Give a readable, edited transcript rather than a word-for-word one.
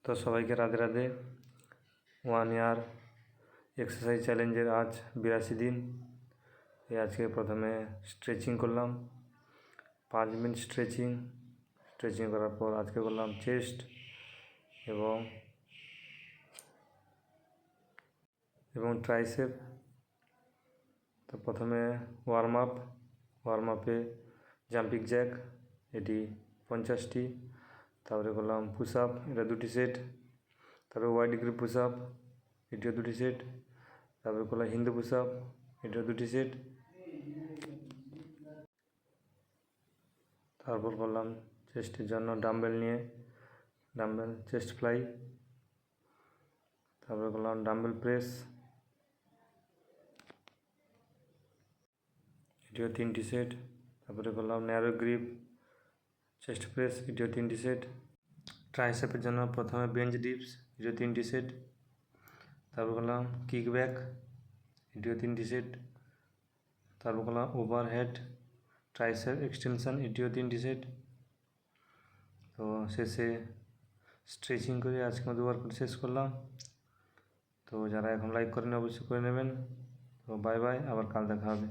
তো সবাইকে রাধে রাধে। 1 ইয়ার এক্সারসাইজ চ্যালেঞ্জের আজ 82 দিন। আজকে প্রথমে স্ট্রেচিং করলাম, 5 মিনিট স্ট্রেচিং করার পর আজকে করলাম চেস্ট এবং ট্রাইসেপ। তো প্রথমে ওয়ার্ম আপে জাম্পিং জ্যাক, এটি 50টি। তারপরে করলাম পুশ আপ, এটা 2টি সেট। তারপরে ওয়াইড গ্রিপ পুশ আপ, এটিও 2টি সেট। তারপরে করলাম হিন্দু পুশ আপ, এটিও 2টি সেট। তারপর করলাম চেস্টের জন্য ডাম্বেল চেস্ট ফ্লাই। তারপরে করলাম ডাম্বেল প্রেস, এটিও 3টি সেট। তারপরে করলাম ন্যারো গ্রিপ চেস্ট প্রেস, এটিও 3টি সেট। ট্রাইসেপের জন্য প্রথমে বেঞ্চ ডিপস, এটিও 3টি সেট। তারপর করলাম কিক ব্যাক, এটিও 3টি সেট। তারপর করলাম ওভারহেড ট্রাইসেপ এক্সটেনশন, এটিও 3টি সেট। তো শেষে স্ট্রেচিং করে আজকে মতো ওয়ার্কআউট শেষ করলাম। তো যারা এখন লাইক করেন অবশ্যই করে নেবেন। তো বাই বাই, আবার কাল দেখা হবে।